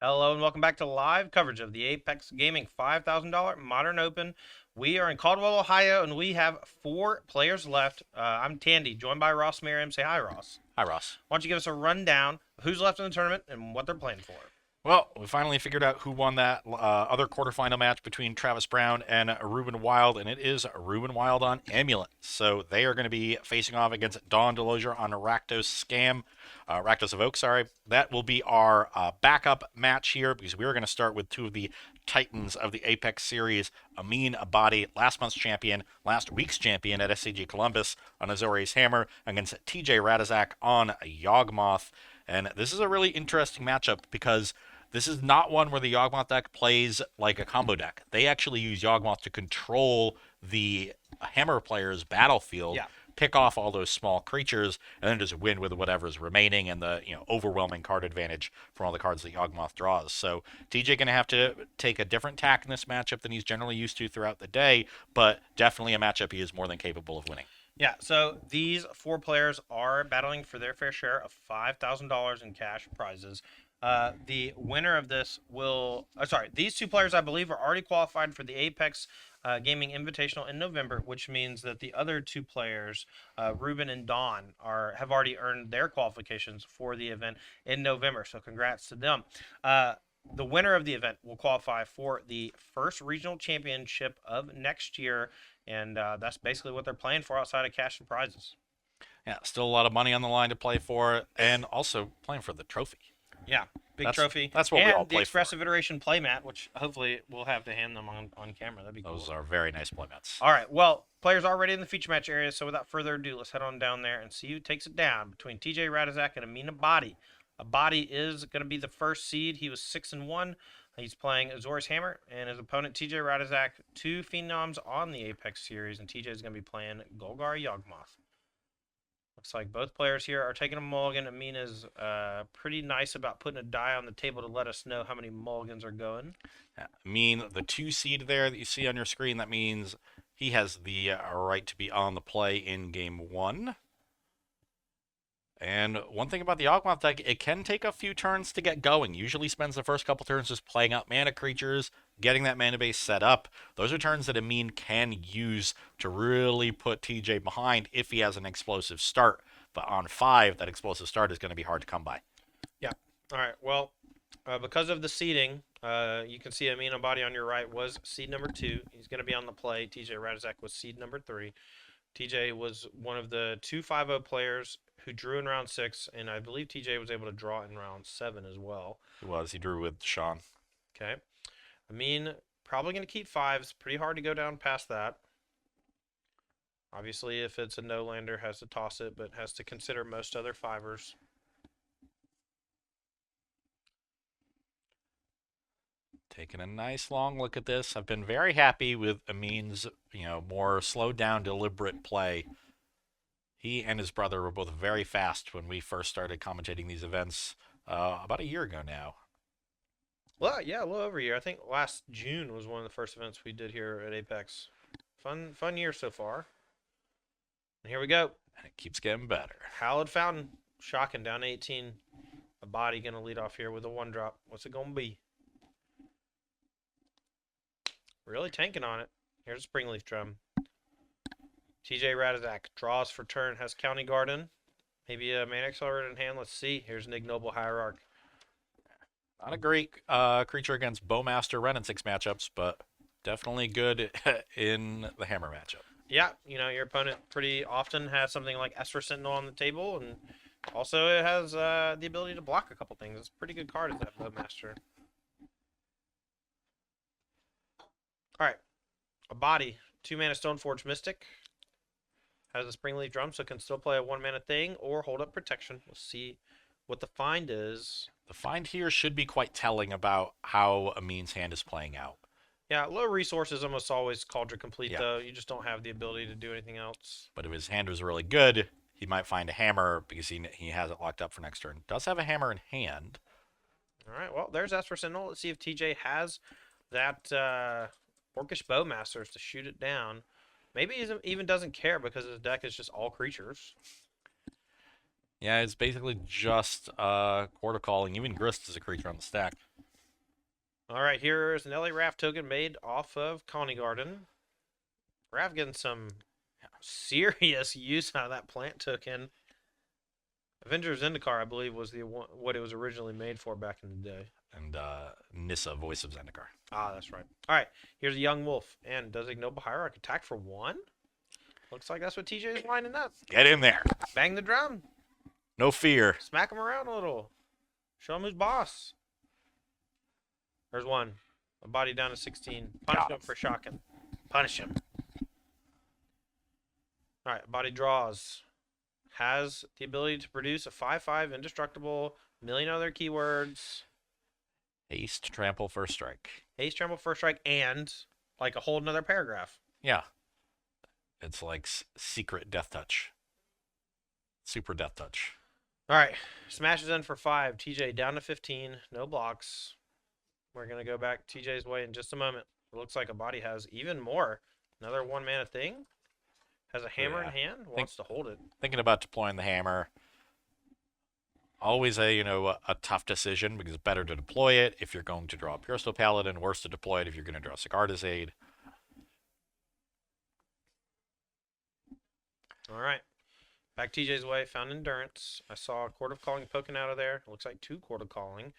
Hello and welcome back to live coverage of the Apex Gaming $5,000 Modern Open. We are in Caldwell, Ohio, and we have 4 players left. I'm Tandy, joined by Ross Merriam. Say hi, Ross. Hi, Ross. Why don't you give us a rundown of who's left in the tournament and what they're playing for? Well, we finally figured out who won that other quarterfinal match between Travis Brown and Ruben Wild, and it is Ruben Wild on Amulet. So they are going to be facing off against Dawn Delosier on Rakdos of Oak, sorry. That will be our backup match here because we are going to start with 2 of the titans of the Apex series, Amin Abadi, last month's champion, last week's champion at SCG Columbus on Azorius Hammer, against TJ Radizak on Yawgmoth. And this is a really interesting matchup because this is not one where the Yawgmoth deck plays like a combo deck. They actually use Yawgmoth to control the Hammer player's battlefield, Yeah. pick off all those small creatures, and then just win with whatever's remaining and the overwhelming card advantage from all the cards that Yawgmoth draws. So TJ going to have to take a different tack in this matchup than he's generally used to throughout the day, but definitely a matchup he is more than capable of winning. Yeah, so these 4 players are battling for their fair share of $5,000 in cash prizes. The winner of this will, these 2 players I believe are already qualified for the Apex Gaming Invitational in November, which means that the other 2 players, Ruben and Dawn, have already earned their qualifications for the event in November. So congrats to them. The winner of the event will qualify for the first regional championship of next year, and that's basically what they're playing for outside of cash and prizes. Yeah, still a lot of money on the line to play for, and also playing for the trophy. Yeah, big That's trophy. that's what and we all the play expressive for. iteration playmat, which hopefully we'll have to hand them on camera. That'd be Those cool. are very nice playmats. All right, well, players are already in the feature match area, so without further ado, let's head on down there and see who takes it down between TJ Radizak and Amin Abadi. Abadi is going to be the first seed. He was 6-1. He's playing Azorius Hammer, and his opponent TJ Radizak, 2 phenoms on the Apex series, and TJ is going to be playing Golgari Yawgmoth. Looks like both players here are taking a mulligan. Amin is pretty nice about putting a die on the table to let us know how many mulligans are going. Yeah, I mean, the 2 seed there that you see on your screen, that means he has the right to be on the play in game 1. And one thing about the Yawgmoth deck, it can take a few turns to get going. Usually spends the first couple turns just playing out mana creatures, getting that mana base set up. Those are turns that Amin can use to really put TJ behind if he has an explosive start. But on 5, that explosive start is going to be hard to come by. Yeah. All right. Well, because of the seeding, you can see Amin Abadi on your right was seed number 2. He's going to be on the play. TJ Radizak was seed number 3. TJ was one of the 2-5-0 players who drew in round 6, and I believe TJ was able to draw in round 7 as well. He was. He drew with Sean. Okay. Amin probably going to keep 5s. Pretty hard to go down past that. Obviously, if it's a no-lander, has to toss it, but has to consider most other 5ers. Taking a nice long look at this. I've been very happy with Amin's, more slowed down, deliberate play. He and his brother were both very fast when we first started commentating these events about a year ago now. Well, yeah, a little over a year. I think last June was one of the first events we did here at Apex. Fun year so far. And here we go. And it keeps getting better. Hallowed Fountain, shocking, down 18. Abadi gonna lead off here with a 1-drop. What's it gonna be? Really tanking on it. Here's a Springleaf Drum. TJ Radizak draws for turn, has County Garden. Maybe a Mana Accelerator in hand. Let's see. Here's an Ignoble Hierarch. Not a great creature against Bowmaster Renaissance matchups, but definitely good in the Hammer matchup. Yeah, your opponent pretty often has something like Esper Sentinel on the table, and also it has the ability to block a couple things. It's a pretty good card as that Bowmaster. All right, Abadi, 2-mana Stoneforge Mystic. Has a Springleaf Drum, so can still play a 1-mana thing or hold up protection. We'll see what the find is. The find here should be quite telling about how Amin's hand is playing out. Yeah, low resources almost always Cauldron Complete, Yeah. though. You just don't have the ability to do anything else. But if his hand was really good, he might find a hammer because he has it locked up for next turn. Does have a hammer in hand. All right, well, there's Esper Sentinel. Let's see if TJ has that Orcish Bowmasters to shoot it down. Maybe he even doesn't care because his deck is just all creatures. Yeah, it's basically just Quarter Calling. Even Grist is a creature on the stack. All right, here's an LA Raft token made off of Coney Garden. Raft getting some serious use out of that plant token. Avengers Zendikar, I believe, was what it was originally made for back in the day. And Nissa, voice of Zendikar. Ah, that's right. All right, here's a Yawgmoth. And does Ignoble Hierarch attack for 1? Looks like that's what TJ is lining up. Get in there. Bang the drum. No fear. Smack him around a little. Show him who's boss. There's one. A body down to 16. Punish him for shocking. Punish him. All right, body draws. Has the ability to produce a 5/5 indestructible, million other keywords. Haste, trample, first strike. Haste, trample, first strike, and like a whole another paragraph. Yeah. It's like secret death touch. Super death touch. All right, smashes in for 5. TJ down to 15. No blocks. We're going to go back TJ's way in just a moment. It looks like a body has even more. Another 1-mana thing. Has a hammer in hand. Wants to hold it. Thinking about deploying the hammer. Always a tough decision because it's better to deploy it if you're going to draw a Pure Steel Paladin. Worse to deploy it if you're going to draw Sigarda's Aid. All right. Back TJ's way. Found Endurance. I saw a Court of Calling poking out of there. It looks like 2 Court of Calling.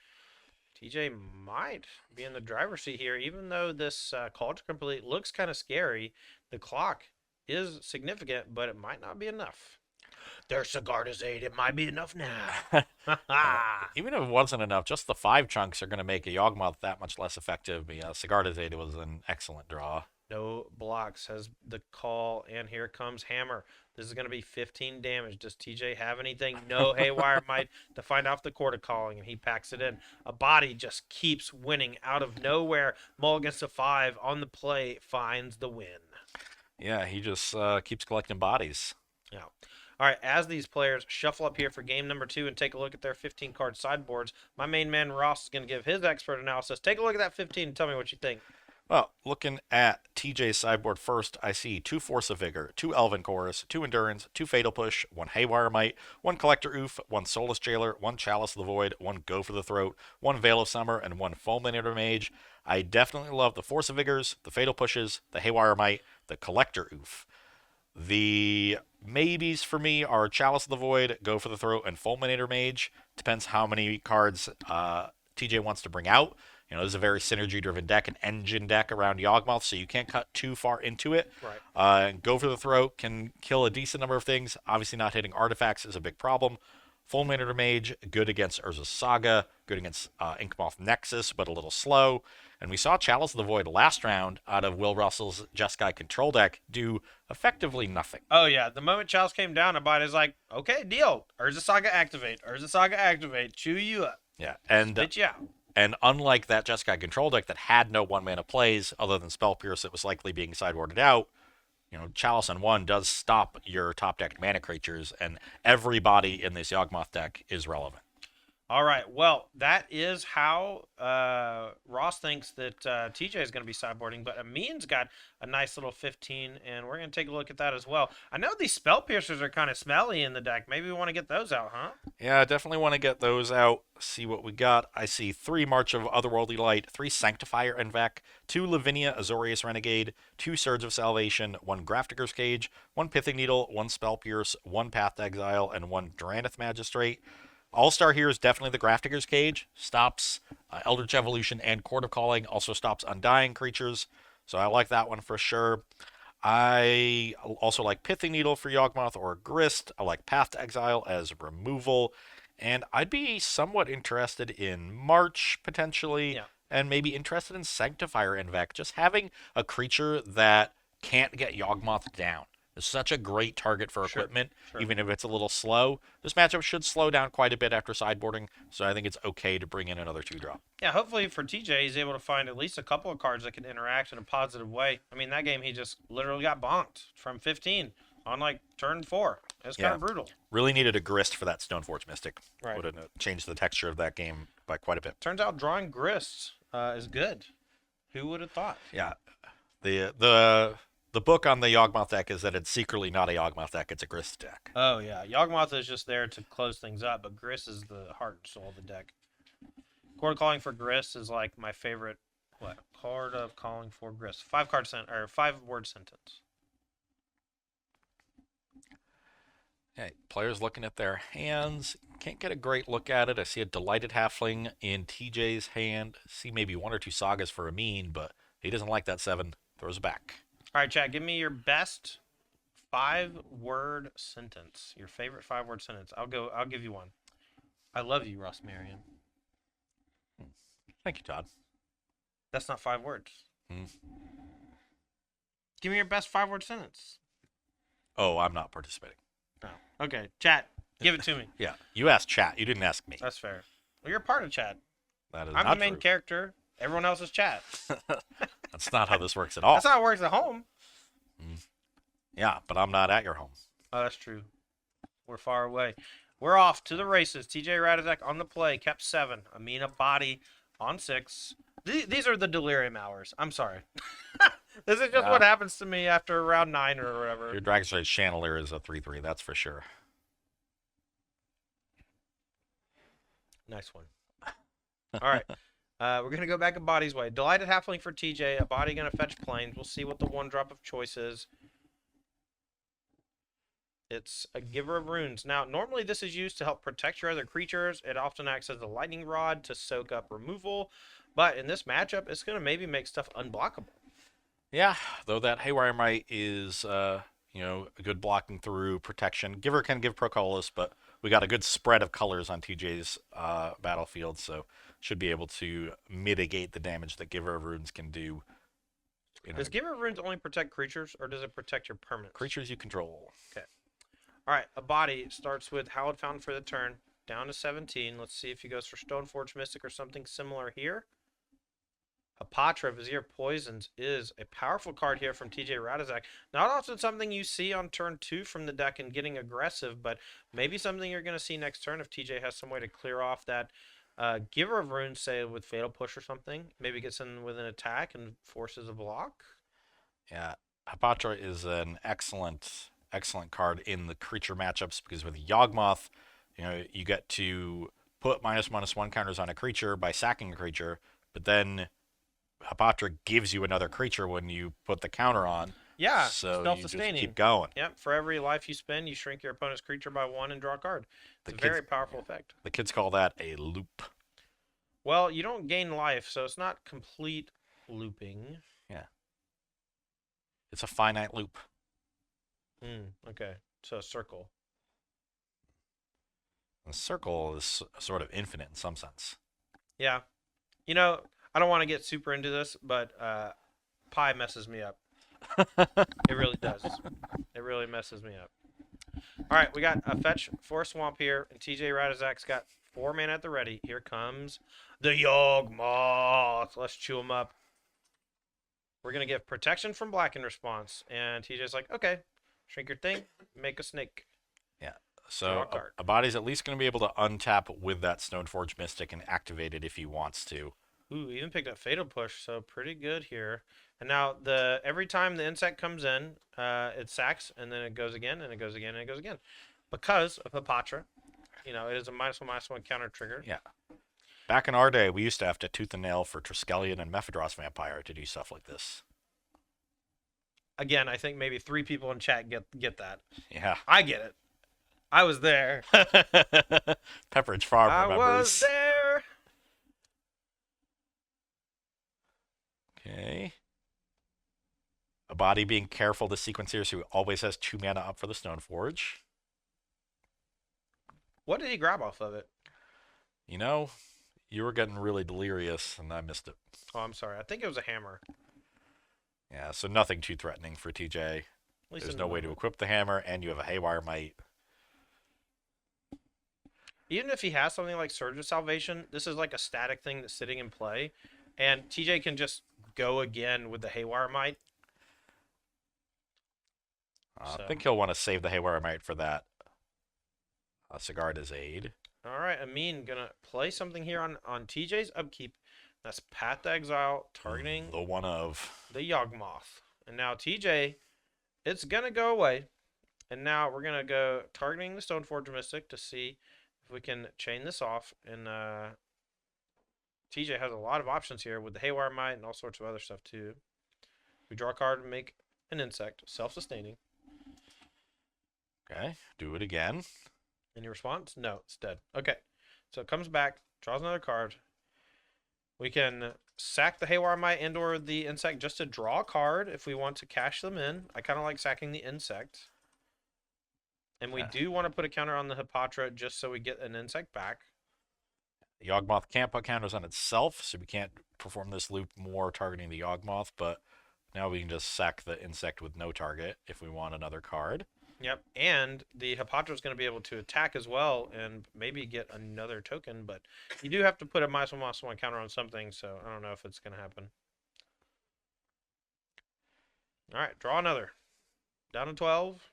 TJ might be in the driver's seat here, even though this Call to Complete looks kind of scary. The clock is significant, but it might not be enough. There's Sigarda's Aid. It might be enough now. Even if it wasn't enough, just the 5 chunks are going to make a Yawgmoth that much less effective. But yeah, Sigarda's Aid was an excellent draw. No blocks has the call, and here comes Hammer. This is going to be 15 damage. Does TJ have anything? No Haywire Might to find off the Court of Calling, and he packs it in. A body just keeps winning out of nowhere. Mulligans to 5 on the play finds the win. Yeah, he just keeps collecting bodies. Yeah. All right, as these players shuffle up here for game number 2 and take a look at their 15-card sideboards, my main man Ross is going to give his expert analysis. Take a look at that 15 and tell me what you think. Well, looking at TJ's sideboard first, I see 2 Force of Vigor, 2 Elven Chorus, 2 Endurance, 2 Fatal Push, 1 Haywire Might, 1 Collector Oof, 1 Soulless Jailer, 1 Chalice of the Void, 1 Go for the Throat, 1 Veil of Summer, and 1 Fulminator Mage. I definitely love the Force of Vigors, the Fatal Pushes, the Haywire Might, the Collector Oof. The maybes for me are Chalice of the Void, Go for the Throat, and Fulminator Mage. Depends how many cards TJ wants to bring out. This is a very synergy-driven deck, an engine deck around Yawgmoth, so you can't cut too far into it. Right. Go for the Throat can kill a decent number of things. Obviously, not hitting artifacts is a big problem. Fulminator Mage, good against Urza's Saga, good against Inkmoth Nexus, but a little slow. And we saw Chalice of the Void last round out of Will Russell's Jeskai control deck do effectively nothing. Oh, yeah. The moment Chalice came down, everybody's like, okay, deal. Urza Saga activate. Urza Saga activate. Chew you up. Yeah, and Spit you out. And unlike that Jeskai control deck that had no 1-mana plays other than Spell Pierce that was likely being sideboarded out, Chalice on 1 does stop your top decked mana creatures, and everybody in this Yawgmoth deck is relevant. All right. Well, that is how Ross thinks that TJ is going to be sideboarding, but Amin's got a nice little 15, and we're going to take a look at that as well. I know these Spell Piercers are kind of smelly in the deck. Maybe we want to get those out, huh? Yeah, I definitely want to get those out, see what we got. I see 3 March of Otherworldly Light, 3 Sanctifier Envec, 2 Lavinia Azorius Renegade, 2 Surge of Salvation, 1 Grafdigger's Cage, 1 Pithing Needle, 1 Spell Pierce, 1 Path to Exile, and 1 Durandith Magistrate. All-star here is definitely the Grafdigger's Cage. Stops Eldritch Evolution and Court of Calling. Also stops Undying creatures. So I like that one for sure. I also like Pithing Needle for Yawgmoth or Grist. I like Path to Exile as removal. And I'd be somewhat interested in March, potentially. Yeah. And maybe interested in Sanctifier Invec. Just having a creature that can't get Yawgmoth down. It's such a great target for equipment, even if it's a little slow. This matchup should slow down quite a bit after sideboarding, so I think it's okay to bring in another 2-drop. Yeah, hopefully for TJ, he's able to find at least a couple of cards that can interact in a positive way. I mean, that game, he just literally got bonked from 15 on, turn 4. It's kind of brutal. Really needed a Grist for that Stoneforge Mystic. Right. Would have changed the texture of that game by quite a bit. Turns out drawing Grists is good. Who would have thought? Yeah. The book on the Yawgmoth deck is that it's secretly not a Yawgmoth deck, it's a Grist deck. Oh, yeah. Yawgmoth is just there to close things up, but Grist is the heart and soul of the deck. Chord Calling for Grist is like my favorite. What? Card of Calling for Grist. 5-word sentence. Okay, players looking at their hands. Can't get a great look at it. I see a Delighted Halfling in TJ's hand. See maybe 1 or 2 sagas for Amin, but he doesn't like that 7. Throws it back. All right, chat. Give me your best 5-word sentence. Your favorite 5-word sentence. I'll give you one. I love you, Ross Marion. Thank you, Todd. That's not 5 words. Hmm. Give me your best 5-word sentence. Oh, I'm not participating. No. Okay, chat. Give it to me. Yeah, you asked chat. You didn't ask me. That's fair. Well, you're part of chat. That is I'm not the main true. character. Everyone else is chat. That's not how this works at all. That's how it works at home. Yeah, but I'm not at your home. Oh, that's true. We're far away. We're off to the races. TJ Radizek on the play, kept 7. Amina Body on 6. These are the delirium hours. I'm sorry. This is just what happens to me after round 9 or whatever. Your Dragon's Chandelier is a 3/3, that's for sure. Nice one. All right. We're going to go back a body's way. Delighted Halfling for TJ. A body going to fetch planes. We'll see what the 1 drop of choice is. It's a Giver of Runes. Now, normally this is used to help protect your other creatures. It often acts as a lightning rod to soak up removal. But in this matchup, it's going to maybe make stuff unblockable. Yeah, though that Haywire Might is, a good blocking through protection. Giver can give Pro Colorless, but we got a good spread of colors on TJ's battlefield, so should be able to mitigate the damage that Giver of Runes can do. Does Giver of Runes only protect creatures, or does it protect your permanents? Creatures you control. Okay. All right, a body starts with Hallowed Fountain for the turn, down to 17. Let's see if he goes for Stoneforge Mystic or something similar here. Hapatra, Vizier Poisons is a powerful card here from TJ Radizek. Not often something you see on turn 2 from the deck and getting aggressive, but maybe something you're going to see next turn if TJ has some way to clear off that Giver of Runes, say with Fatal Push or something. Maybe gets in with an attack and forces a block. Yeah, Hapatra is an excellent card in the creature matchups because with Yawgmoth, you get to put -1/-1 counters on a creature by sacking a creature, but then Hapatra gives you another creature when you put the counter on. Yeah, so self-sustaining. You just keep going. Yep, for every life you spend, you shrink your opponent's creature by 1 and draw a card. It's a very powerful effect. The kids call that a loop. Well, you don't gain life, so it's not complete looping. Yeah. It's a finite loop. Okay, so a circle. A circle is sort of infinite in some sense. Yeah. I don't want to get super into this, but pi messes me up. It really does. It really messes me up. All right, we got a fetch for a swamp here, and TJ Radizak's got 4 mana at the ready. Here comes the Yawgmoth. Let's chew him up. We're going to give protection from black in response, and TJ's like, okay, shrink your thing, make a snake. Yeah, so a body's at least going to be able to untap with that Stoneforge Mystic and activate it if he wants to. Ooh, even picked up Fatal Push, so pretty good here. And now every time the insect comes in, it sacks, and then it goes again, and it goes again, and it goes again. Because of Hapatra, it is a -1/-1 counter trigger. Yeah. Back in our day, we used to have to tooth and nail for Triskelion and Mephidros Vampire to do stuff like this. Again, I think maybe 3 people in chat get that. Yeah. I get it. I was there. Pepperidge Farm remembers. I was there. Okay. A body being careful to sequence here, so he always has 2 mana up for the Stoneforge. What did he grab off of it? You were getting really delirious, and I missed it. Oh, I'm sorry. I think it was a hammer. Yeah, so nothing too threatening for TJ. There's no way to equip the hammer, and you have a Haywire Might. Even if he has something like Surge of Salvation, this is like a static thing that's sitting in play, and TJ can just go again with the Haywire Might. I think he'll want to save the Haywire Might for that Sigarda's Aid. All right, Amin gonna play something here on TJ's upkeep. That's Path to Exile, targeting the one of the Yawgmoth. And now TJ, it's gonna go away. And now we're gonna go targeting the Stoneforge Mystic to see if we can chain this off and TJ has a lot of options here with the Haywire Mite and all sorts of other stuff too. We draw a card and make an insect, self-sustaining. Okay, do it again. Any response? No, it's dead. Okay, so it comes back, draws another card. We can sack the Haywire Mite and or the insect just to draw a card if we want to cash them in. I kind of like sacking the insect. And we do want to put a counter on the Hippotra just so we get an insect back. The Yawgmoth can't put counters on itself, so we can't perform this loop more targeting the Yawgmoth, but now we can just sack the insect with no target if we want another card. Yep, and the Hippotra is going to be able to attack as well and maybe get another token, but you do have to put a -1/-1 counter on something, so I don't know if it's going to happen. All right, draw another. Down to 12.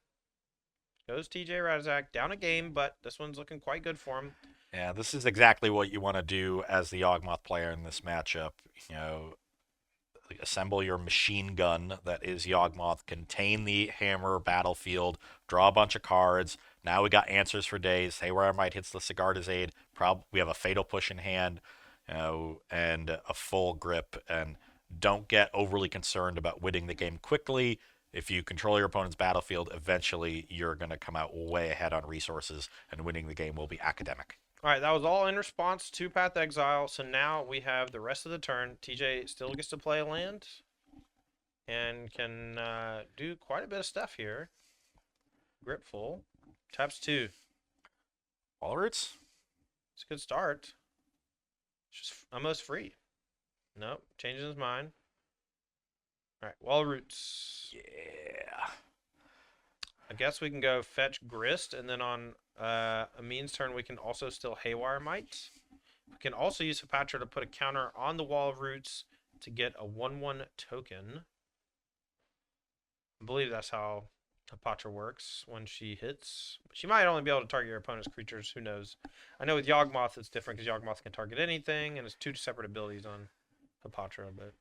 Goes TJ Razak. Down a game, but this one's looking quite good for him. Yeah, this is exactly what you want to do as the Yawgmoth player in this matchup. You know, assemble your machine gun that is Yawgmoth, contain the hammer battlefield, draw a bunch of cards. Now we got answers for days. Haywire Mite hits the Sigarda's Aid. We have a Fatal Push in hand, and a full grip. And don't get overly concerned about winning the game quickly. If you control your opponent's battlefield, eventually you're going to come out way ahead on resources, and winning the game will be academic. All right, that was all in response to Path Exile. So now we have the rest of the turn. TJ still gets to play a land and can do quite a bit of stuff here. Gripful. Taps 2. Wall Roots? It's a good start. It's just almost free. Nope, changes his mind. All right, Wall Roots. Yeah. I guess we can go fetch Grist, and then on Amin's turn, we can also still Haywire Mite. We can also use Hippotra to put a counter on the Wall of Roots to get a 1/1 token. I believe that's how Hippotra works when she hits. She might only be able to target your opponent's creatures. Who knows? I know with Yawgmoth it's different because Yawgmoth can target anything, and it's 2 separate abilities on Hippotra. But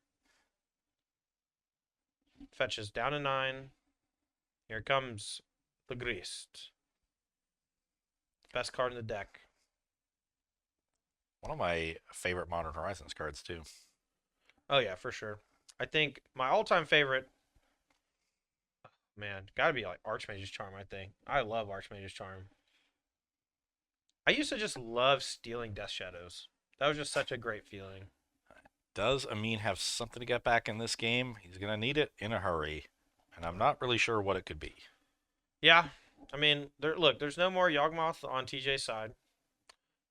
fetches down to 9. Here comes the Grist. Best card in the deck. One of my favorite Modern Horizons cards, too. Oh, yeah, for sure. I think my all-time favorite, man, got to be like Archmage's Charm, I think. I love Archmage's Charm. I used to just love stealing Death Shadows. That was just such a great feeling. Does Amin have something to get back in this game? He's going to need it in a hurry. And I'm not really sure what it could be. Yeah, I mean, look, there's no more Yawgmoth on TJ's side.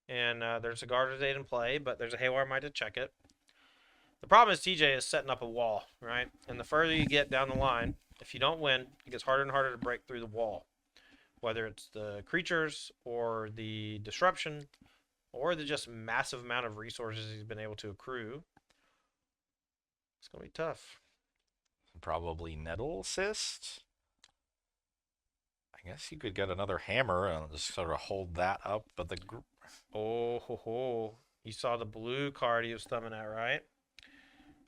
And there's a Garter's Aid in play, but there's a Haywire Mite to check it. The problem is TJ is setting up a wall, right? And the further you get down the line, if you don't win, it gets harder and harder to break through the wall. Whether it's the creatures or the disruption or the just massive amount of resources he's been able to accrue. It's going to be tough. Probably Nettle Assist. I guess you could get another hammer and just sort of hold that up, but the Oh ho ho! You saw the blue card he was thumbing at, right?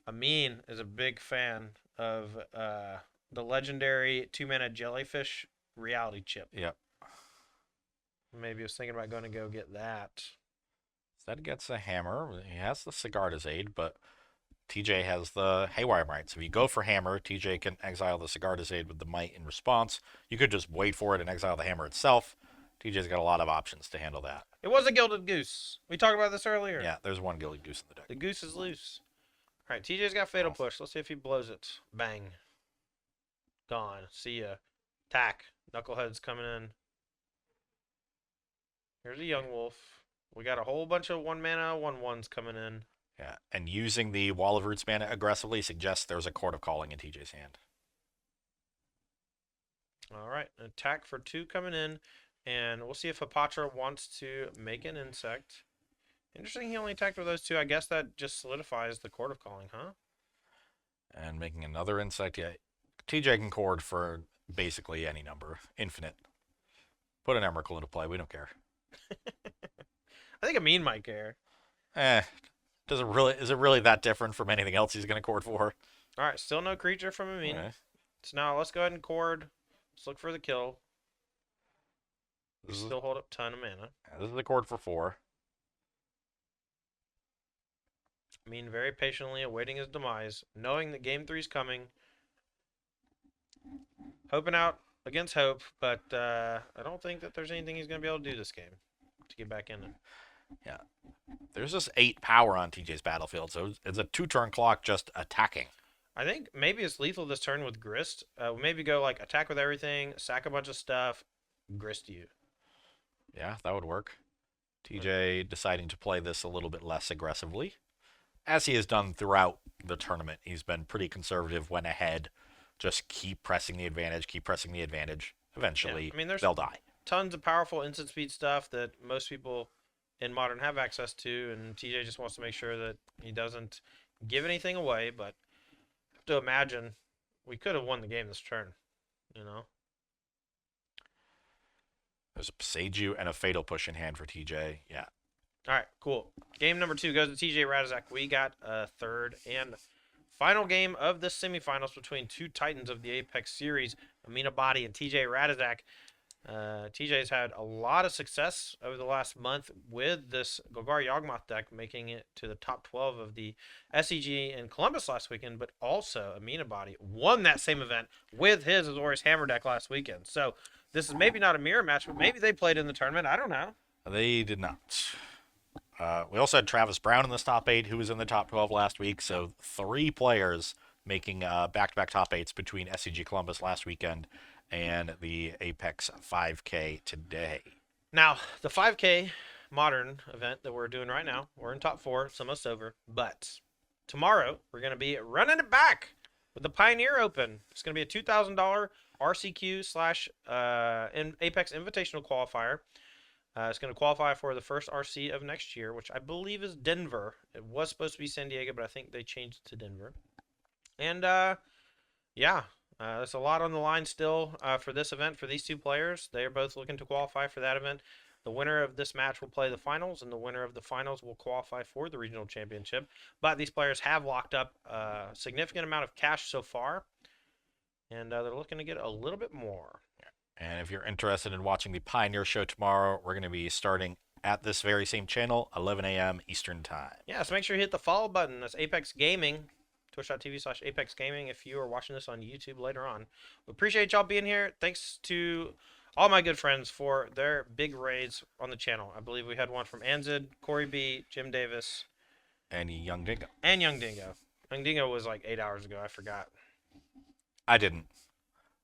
Amin is a big fan of the legendary 2-mana jellyfish reality chip. Yep. Maybe I was thinking about going to go get that. Instead gets a hammer. He has the Sigarda's Aid, but TJ has the Haywire Mite. So if you go for hammer, TJ can exile the Sigarda's Aid with the Mite in response. You could just wait for it and exile the hammer itself. TJ's got a lot of options to handle that. It was a Gilded Goose. We talked about this earlier. Yeah, there's one Gilded Goose in the deck. The goose is loose. All right, TJ's got Fatal Push. Let's see if he blows it. Bang. Gone. See ya. Attack. Knucklehead's coming in. Here's a Yawgmoth. We got a whole bunch of 1-mana 1/1s coming in. Yeah, and using the Wall of Roots mana aggressively suggests there's a Court of Calling in TJ's hand. All right, attack for 2 coming in, and we'll see if Hippotra wants to make an insect. Interesting, he only attacked with those 2. I guess that just solidifies the Court of Calling, huh? And making another insect, yeah. TJ can cord for basically any number, infinite. Put an Emrakul into play, we don't care. I think Amin might care. Is it really that different from anything else he's going to cord for? All right, still no creature from Amin. Okay. So now let's go ahead and cord. Let's look for the kill. We still hold up a ton of mana. This is the cord for 4. Amin very patiently awaiting his demise, knowing that game 3 is coming, hoping out against hope, but I don't think that there's anything he's going to be able to do this game to get back in it. Yeah. There's just 8 power on TJ's battlefield, so it's a 2-turn clock just attacking. I think maybe it's lethal this turn with Grist. Maybe go like attack with everything, sack a bunch of stuff, Grist you. Yeah, that would work. TJ deciding to play this a little bit less aggressively, as he has done throughout the tournament. He's been pretty conservative, went ahead, just keep pressing the advantage, keep pressing the advantage. Eventually, Yeah. I mean, there's they'll die. tons of powerful instant speed stuff that most people in Modern have access to, and TJ just wants to make sure that he doesn't give anything away, but I have to imagine we could have won the game this turn, you know? There's a Seiju and a Fatal Push in hand for TJ. Yeah. All right, cool. Game number 2 goes to TJ Radizak. We got a third and final game of the semifinals between two titans of the Apex series, Amina Body and TJ Radizak. TJ's had a lot of success over the last month with this Golgari Yawgmoth deck, making it to the top 12 of the SEG in Columbus last weekend, but also Amina Body won that same event with his Azorius Hammer deck last weekend. So this is maybe not a mirror match, but maybe they played in the tournament. I don't know. They did not. We also had Travis Brown in this top 8, who was in the top 12 last week. So 3 players making back-to-back top 8s between SCG Columbus last weekend and the Apex 5K today. Now, the 5K modern event that we're doing right now, we're in top 4. It's almost over. But tomorrow, we're going to be running it back with the Pioneer Open. It's going to be a $2,000 RCQ slash Apex Invitational qualifier. It's going to qualify for the first RC of next year, which I believe is Denver. It was supposed to be San Diego, but I think they changed it to Denver. And, yeah, there's a lot on the line still for this event for these two players. They are both looking to qualify for that event. The winner of this match will play the finals, and the winner of the finals will qualify for the regional championship. But these players have locked up a significant amount of cash so far, and they're looking to get a little bit more. And if you're interested in watching the Pioneer Show tomorrow, we're going to be starting at this very same channel, 11 a.m. Eastern Time. Yeah, so make sure you hit the follow button. That's Apex Gaming, twitch.tv/Apex Gaming if you are watching this on YouTube later on. We appreciate y'all being here. Thanks to all my good friends for their big raids on the channel. I believe we had one from Anzid, Corey B, Jim Davis, And Young Dingo. and Young Dingo. Young Dingo was like 8 hours ago. I forgot. I didn't.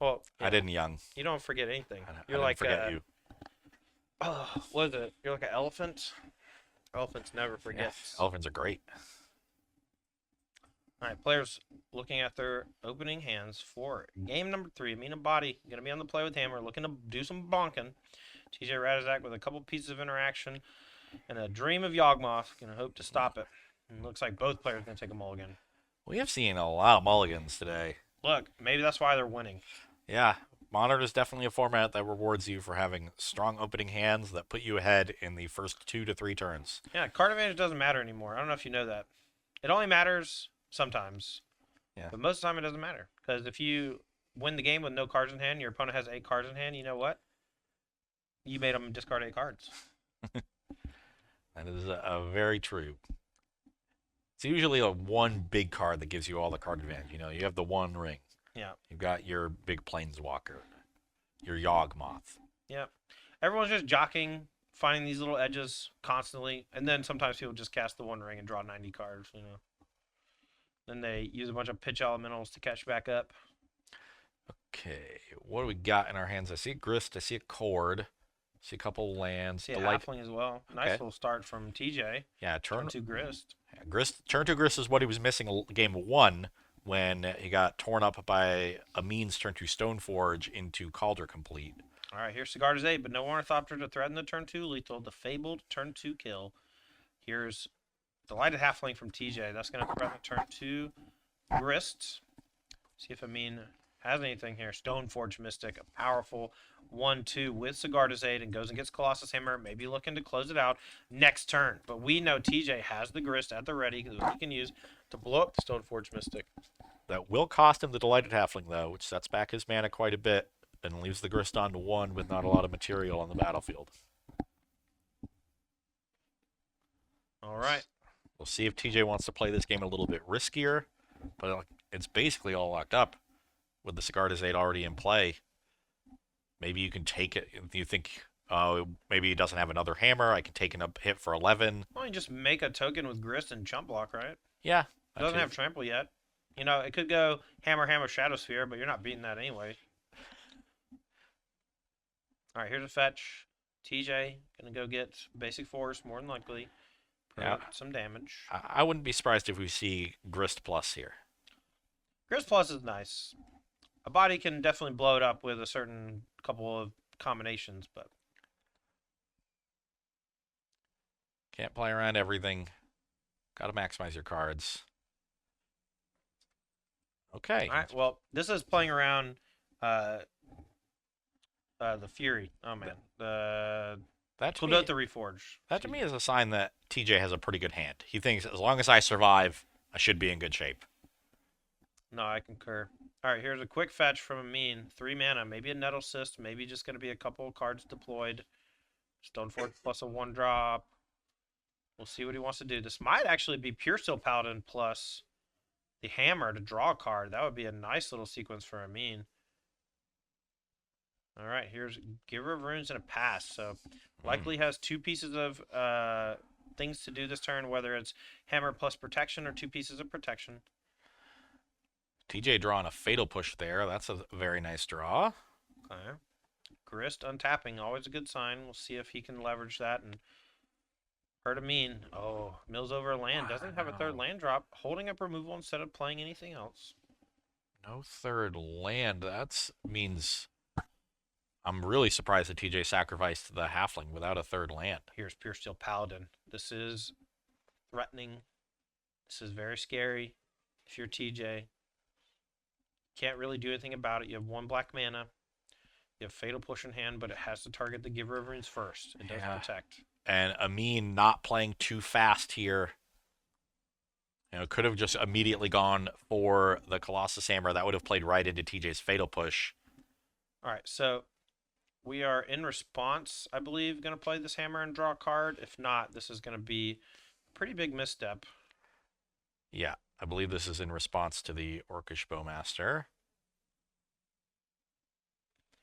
Well, I yeah, didn't, Young. You don't forget anything. I You're didn't like forget you. Oh, what is it? You're like an elephant. Elephants never forget. Yeah, elephants are great. All right, players looking at their opening hands for game number 3. Amina Body going to be on the play with Hammer, looking to do some bonking. TJ Radizak with a couple pieces of interaction and a dream of Yawgmoth. Going to hope to stop it. And looks like both players going to take a mulligan. We have seen a lot of mulligans today. Look, maybe that's why they're winning. Yeah, Modern is definitely a format that rewards you for having strong opening hands that put you ahead in the first 2 to 3 turns. Yeah, card advantage doesn't matter anymore. I don't know if you know that. It only matters sometimes. Yeah. But most of the time it doesn't matter. Because if you win the game with no cards in hand, your opponent has 8 cards in hand, you know what? You made them discard 8 cards. That is very true. It's usually a one big card that gives you all the card advantage. You know, you have the one ring. Yeah. You've got your big Planeswalker, your Yawgmoth. Yeah. Everyone's just jockeying, finding these little edges constantly. And then sometimes people just cast the one ring and draw 90 cards, you know. Then they use a bunch of pitch elementals to catch back up. Okay, what do we got in our hands? I see a Grist, I see a Cord, I see a couple lands. See a halfling as well. Nice Okay. little start from TJ. Yeah, Turn 2 Grist. Turn 2 Grist is what he was missing game 1 when he got torn up by a means turn 2 Stoneforge into Calder Complete. All right, here's Cigar's 8, but no Ornithopter to threaten the turn 2 lethal. The Fabled turn 2 kill. Here's Delighted Halfling from TJ. That's going to threaten the turn 2 Grist. See if Amin has anything here. Stoneforge Mystic, a powerful 1-2 with Cigar's 8 and goes and gets Colossus Hammer. Maybe looking to close it out next turn. But we know TJ has the Grist at the ready that he can use to blow up the Stoneforge Mystic. That will cost him the Delighted Halfling, though, which sets back his mana quite a bit and leaves the Grist on to 1 with not a lot of material on the battlefield. All right. We'll see if TJ wants to play this game a little bit riskier, but it's basically all locked up with the Cigar Eight already in play. Maybe you can take it if you think maybe he doesn't have another hammer. I can take a hit for 11. Well, you just make a token with Grist and jump block, right? Yeah. It doesn't have trample yet. You know, it could go hammer, hammer, shadow sphere, but you're not beating that anyway. All right, here's a fetch. TJ gonna go get basic force, more than likely. Put some damage. I wouldn't be surprised if we see Grist Plus here. Grist Plus is nice. A body can definitely blow it up with a certain couple of combinations, but can't play around everything. Got to maximize your cards. Okay. All right. Well, this is playing around the Fury. Oh man, the Reforge. That to me is a sign that TJ has a pretty good hand. He thinks as long as I survive, I should be in good shape. No, I concur. All right, here's a quick fetch from Amin. 3 mana, maybe a Nettle Cyst, maybe just going to be a couple of cards deployed. Stoneforge plus a 1-drop. We'll see what he wants to do. This might actually be Pure Steel Paladin plus the Hammer to draw a card. That would be a nice little sequence for Amin. All right, here's Giver of Runes and a pass. So likely has 2 pieces of things to do this turn, whether it's Hammer plus protection or 2 pieces of protection. TJ drawing a Fatal Push there. That's a very nice draw. Okay. Grist untapping, always a good sign. We'll see if he can leverage that and hurt Amin. Oh, mills over a land. Doesn't have a 3rd land drop. Holding up removal instead of playing anything else. No 3rd land. That means I'm really surprised that TJ sacrificed the Halfling without a 3rd land. Here's Pure Steel Paladin. This is threatening. This is very scary if you're TJ. Can't really do anything about it. You have 1 black mana. You have Fatal Push in hand, but it has to target the Giver of Runes first. It does protect. And Amin not playing too fast here. You know, could have just immediately gone for the Colossus Hammer. That would have played right into TJ's Fatal Push. All right, so we are in response, I believe, going to play this hammer and draw a card. If not, this is going to be a pretty big misstep. Yeah, I believe this is in response to the Orcish Bowmaster.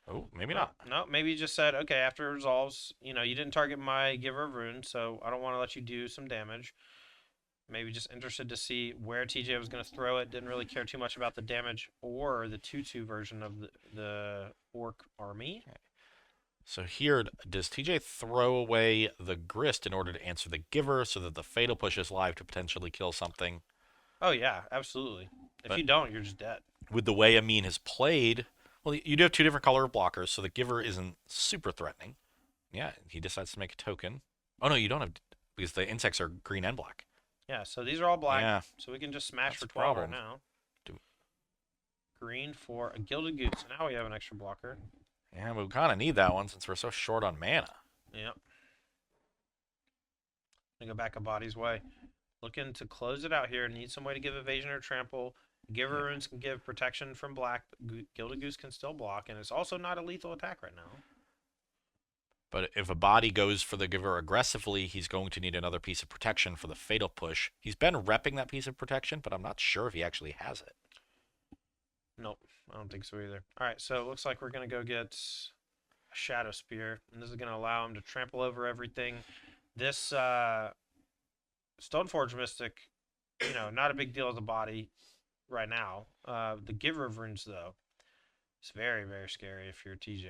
Oh, maybe not. No, maybe you just said, okay, after it resolves, you know, you didn't target my Giver of Runes, so I don't want to let you do some damage. Maybe just interested to see where TJ was going to throw it. Didn't really care too much about the damage or the 2/2 version of the Orc army. Okay. So here, does TJ throw away the Grist in order to answer the Giver so that the Fatal Push is live to potentially kill something? Oh, yeah, absolutely. If you don't, you're just dead. With the way Amin has played, well, you do have 2 different color blockers, so the Giver isn't super threatening. Yeah, he decides to make a token. Oh, no, you don't have, because the insects are green and black. Yeah, so these are all black, yeah. So we can just smash for 12 right now. Green for a Gilded Goose. Now we have an extra blocker. Yeah, we kind of need that one since we're so short on mana. Yep. Gonna go back a body's way. Looking to close it out here. Need some way to give evasion or trample. Giver Runes can give protection from black, but Gilded Goose can still block, and it's also not a lethal attack right now. But if a body goes for the Giver aggressively, he's going to need another piece of protection for the Fatal Push. He's been repping that piece of protection, but I'm not sure if he actually has it. Nope, I don't think so either. All right, so it looks like we're going to go get a Shadow Spear, and this is going to allow him to trample over everything. This Stoneforge Mystic, you know, not a big deal as a body right now. The Giver of Runes, though, it's very, very scary if you're TJ.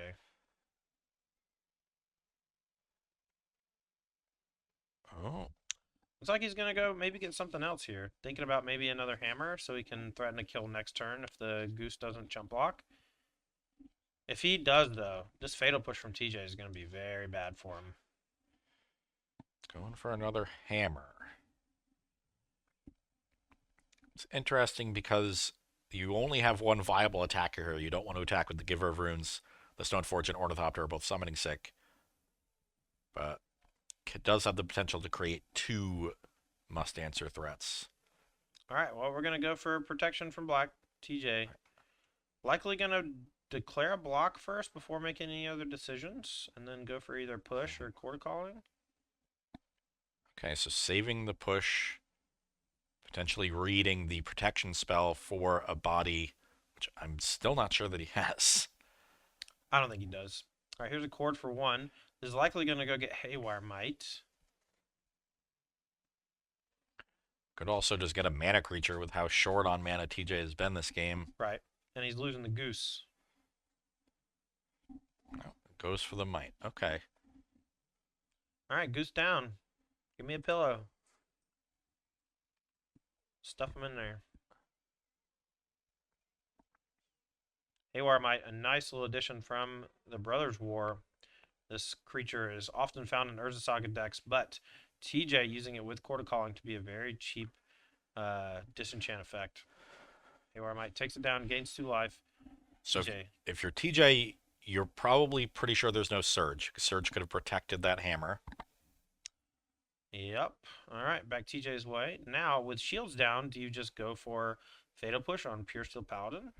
Oh. Looks like he's going to go maybe get something else here. Thinking about maybe another hammer so he can threaten to kill next turn if the Goose doesn't jump block. If he does, though, this Fatal Push from TJ is going to be very bad for him. Going for another hammer. It's interesting because you only have 1 viable attacker here. You don't want to attack with the Giver of Runes. The Stoneforge and Ornithopter are both summoning sick. But it does have the potential to create 2 must-answer threats. All right, well, we're going to go for protection from black, TJ. Likely going to declare a block first before making any other decisions, and then go for either push or Quarter Calling. Okay, so saving the push Potentially reading the protection spell for a body, which I'm still not sure that he has. I don't think he does. All right, here's a cord for 1. This is likely going to go get Haywire Might. Could also just get a mana creature with how short on mana TJ has been this game. Right. And he's losing the goose. No, goes for the might. Okay. All right, goose down. Give me a pillow. Stuff him in there. Haywire Might, a nice little addition from the Brothers' War. This creature is often found in Urza Saga decks, but TJ using it with Court of Calling to be a very cheap disenchant effect. Haywire Might takes it down, gains 2 life. So TJ. if you're TJ, you're probably pretty sure there's no Surge. Surge could have protected that hammer. Yep. All right, back TJ's way. Now, with shields down, do you just go for Fatal Push on Pure Steel Paladin?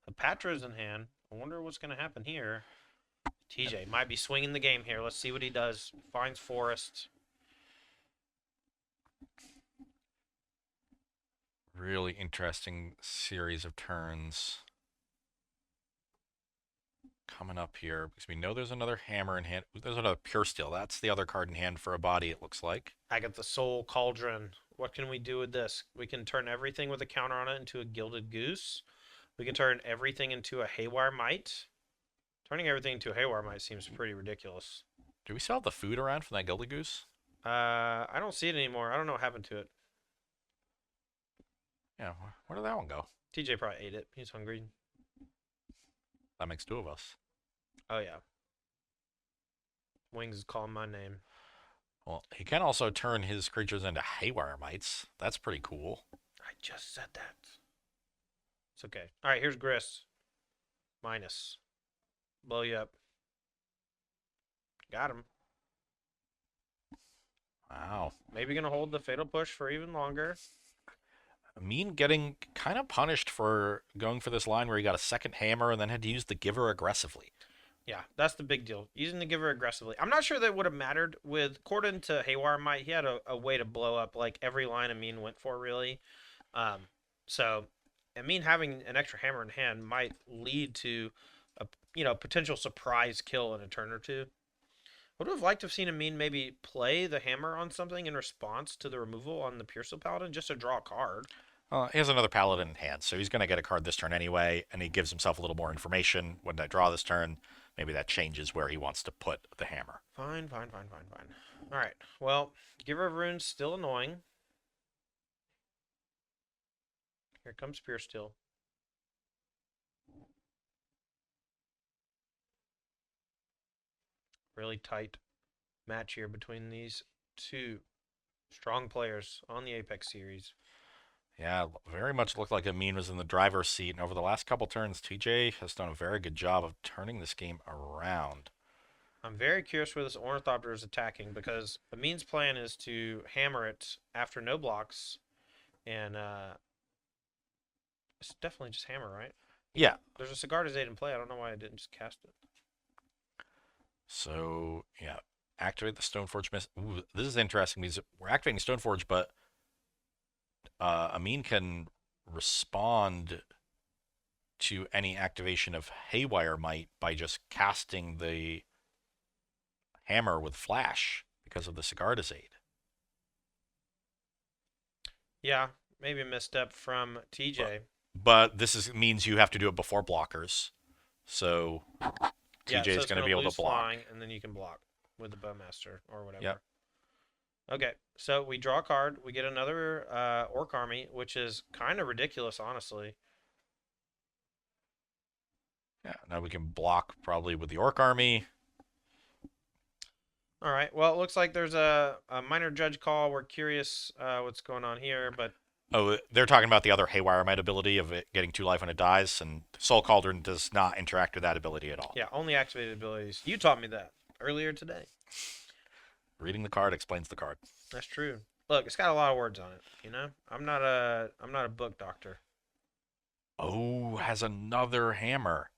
The Patra is in hand. I wonder what's going to happen here. TJ might be swinging the game here. Let's see what he does. Finds Forest. Really interesting series of turns coming up here because we know there's another hammer in hand. There's another Pure Steel. That's the other card in hand for a body, it looks like. Agatha Soul Cauldron. What can we do with this? We can turn everything with a counter on it into a Gilded Goose. We can turn everything into a Haywire Might. Turning everything into a Haywire Might seems pretty ridiculous. Do we still have the food around from that Gilded Goose? I don't see it anymore. I don't know what happened to it. Yeah, where did that one go? TJ probably ate it. He's hungry. That makes 2 of us. Oh, yeah. Wings is calling my name. Well, he can also turn his creatures into Haywire Mites. That's pretty cool. I just said that. It's okay. All right, here's Grist. Minus. Blow you up. Got him. Wow. Maybe going to hold the Fatal Push for even longer. Amin getting kind of punished for going for this line where he got a second hammer and then had to use the Giver aggressively. Yeah, that's the big deal. Using the Giver aggressively. I'm not sure that would have mattered with Corden to Haywire Might. He had a way to blow up like every line Amin went for, really. So Amin having an extra hammer in hand might lead to a potential surprise kill in a turn or two. I would have liked to have seen Amin maybe play the hammer on something in response to the removal on the Pure Steel Paladin just to draw a card. He has another Paladin in hand, so he's going to get a card this turn anyway, and he gives himself a little more information. When I draw this turn, maybe that changes where he wants to put the hammer. Fine. All right. Well, Giver of Runes still annoying. Here comes Pure Steel. Really tight match here between these 2 strong players on the Apex series. Yeah, very much looked like Amin was in the driver's seat, and over the last couple turns, TJ has done a very good job of turning this game around. I'm very curious where this Ornithopter is attacking because Amin's plan is to hammer it after no blocks, and it's definitely just hammer, right? Yeah. There's a Cigar Aid in play. I don't know why I didn't just cast it. So, yeah, activate the Stoneforge Mist. Ooh, this is interesting because we're activating Stoneforge, but Amin can respond to any activation of Haywire Might by just casting the hammer with Flash because of the Cigar Aid. Yeah, maybe a misstep from TJ. But this means you have to do it before blockers. So TJ is going to be able to block. Flying, and then you can block with the Bowmaster or whatever. Yep. Okay, so we draw a card. We get another Orc Army, which is kind of ridiculous, honestly. Yeah, now we can block probably with the Orc Army. All right, well, it looks like there's a minor judge call. We're curious what's going on here, but... Oh, they're talking about the other Haywire Might ability of it getting 2 life when it dies, and Soul Cauldron does not interact with that ability at all. Yeah, only activated abilities. You taught me that earlier today. Reading the card explains the card. That's true. Look, it's got a lot of words on it, you know? I'm not a book doctor. Oh, has another hammer.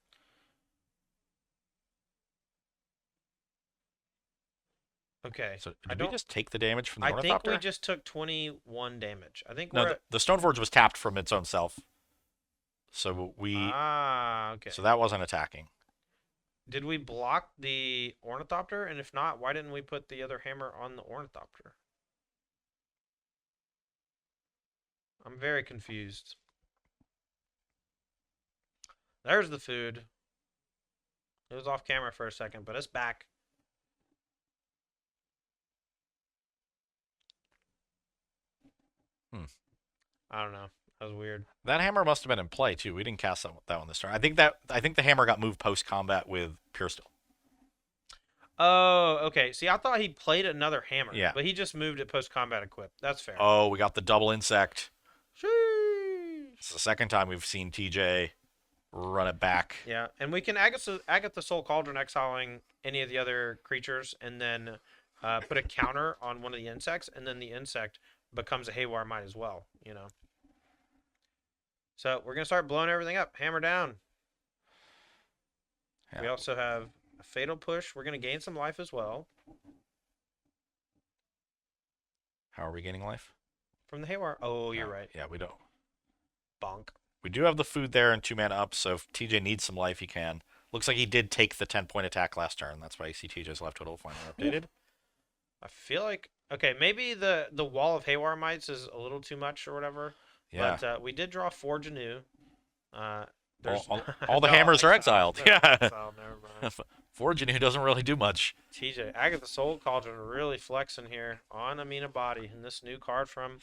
Okay. So I did we don't. just take the damage from the I think we Ornithopter? just took 21 damage. I think No, we're at. the Stoneforge was tapped from its own self. So Okay. so that wasn't attacking. Did we block the Ornithopter? And if not, why didn't we put the other hammer on the Ornithopter? I'm very confused. There's the food. It was off camera for a second, but it's back. Hmm. I don't know. That was weird. That hammer must have been in play too. We didn't cast that one this turn. I think the hammer got moved post combat with Pure Steel. Oh, okay. See, I thought he played another hammer, Yeah. but he just moved it post combat equip. That's fair. Oh, we got the double insect. Sheesh. It's the second time we've seen TJ run it back. Yeah, and we can Agatha Soul Cauldron exiling any of the other creatures, and then put a counter on one of the insects, and then the insect becomes a Haywire Might as well. So we're gonna start blowing everything up. Hammer down. Yeah. We also have a Fatal Push. We're gonna gain some life as well How are we gaining life? from the Haywire. Oh, you're No. right. Yeah, we don't. Bonk. We do have the food there and 2 mana up, so if TJ needs some life, he can. Looks like he did take the 10-point attack last turn. That's why you see TJ's life total finally updated. I feel like maybe the wall of Haywire Mites is a little too much or whatever. Yeah. But we did draw Forge Anew. There's all the No, hammers are exiled. Yeah. Exiled, never mind. Fortune, who doesn't really do much. TJ, Agatha Soul Cauldron really flexing here on Amina Body. And this new card from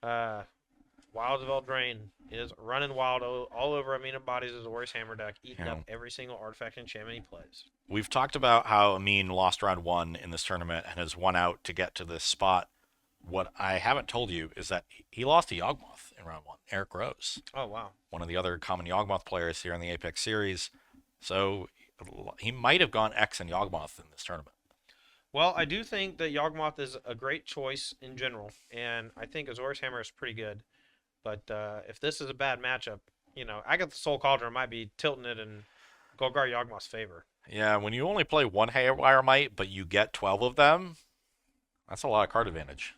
Wilds of Eldraine is running wild all over Amina Body's Azorius Hammer deck, eating Yeah. up every single artifact enchantment he plays. We've talked about how Amin lost round 1 in this tournament and has won out to get to this spot. What I haven't told you is that he lost to Yawgmoth in round 1, Eric Rose, Oh, wow. one of the other common Yawgmoth players here in the Apex series. So he might have gone X and Yawgmoth in this tournament. Well, I do think that Yawgmoth is a great choice in general, and I think Azorius Hammer is pretty good. But if this is a bad matchup, Agatha Soul Cauldron might be tilting it in Golgari Yawgmoth's favor. Yeah, when you only play one Haywire Might, but you get 12 of them, that's a lot of card advantage.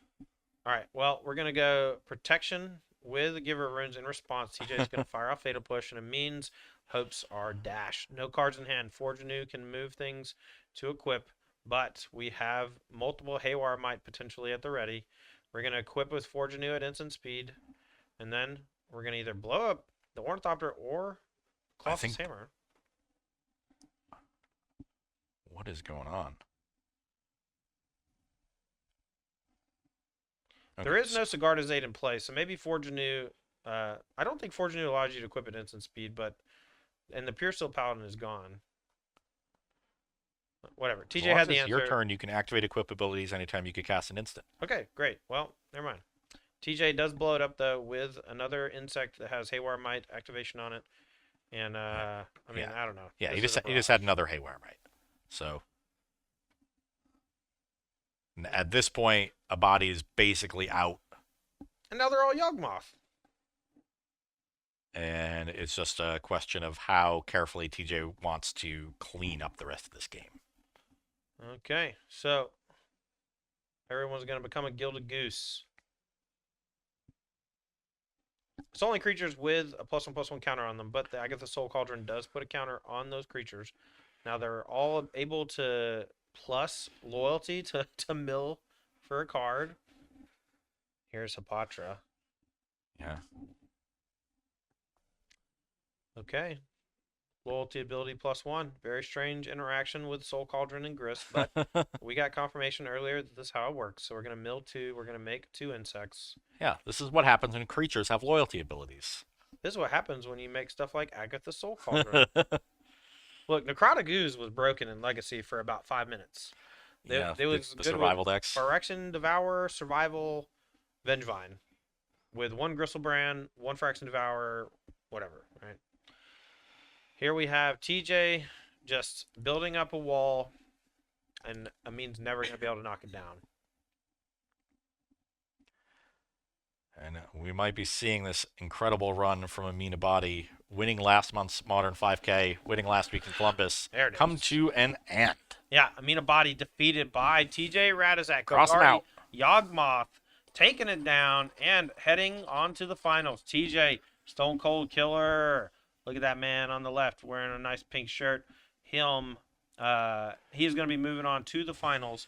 All right, well, we're going to go Protection with Giver of Runes in response. TJ is going to fire off Fatal Push, and it means hopes are dashed. No cards in hand. Forge Anew can move things to equip, but we have multiple Haywire Might potentially at the ready. We're going to equip with Forge Anew at instant speed, and then we're going to either blow up the Ornithopter or Colossus Hammer. What is going on? Okay, There is no Sigarda's Aid in play, so maybe Forge Anew. I don't think Forge Anew allows you to equip at instant speed, and the Pure Steel Paladin is gone. Whatever. TJ had the answer. Your turn. You can activate equip abilities anytime you could cast an instant. Okay, great. Well, never mind. TJ does blow it up though with another insect that has Haywire Might activation on it, and I don't know. Yeah, This he is just had another Haywire Might. So at this point, a body is basically out, and now they're all Yawgmoth. and it's just a question of how carefully TJ wants to clean up the rest of this game. Okay, so everyone's gonna become a Gilded Goose. It's only creatures with a +1/+1 counter on them, but the Agatha Soul Cauldron does put a counter on those creatures. Now they're all able to plus loyalty to mill for a card. Here's Hapatra. Yeah. Okay. Loyalty ability +1. Very strange interaction with Soul Cauldron and Grist, but we got confirmation earlier that this is how it works. So we're going to mill 2. We're going to make 2 insects. Yeah, this is what happens when creatures have loyalty abilities. This is what happens when you make stuff like Agatha Soul Cauldron. Look, Necrotic Ooze was broken in Legacy for about 5 minutes. It was the survival decks. Phyrexian Devourer, Survival, Vengevine. With 1 Gristlebrand, 1 Phyrexian Devourer, whatever, right? Here we have TJ just building up a wall, and Amin's never going to be able to knock it down. And we might be seeing this incredible run from Amina Body winning last month's Modern 5K, winning last week in Columbus, There it come is. to an end. Yeah, Amina Body defeated by TJ Radizak. Cross 'em Golgari, out. Yawgmoth taking it down and heading on to the finals. TJ, Stone Cold Killer. Look at that man on the left wearing a nice pink shirt. He's going to be moving on to the finals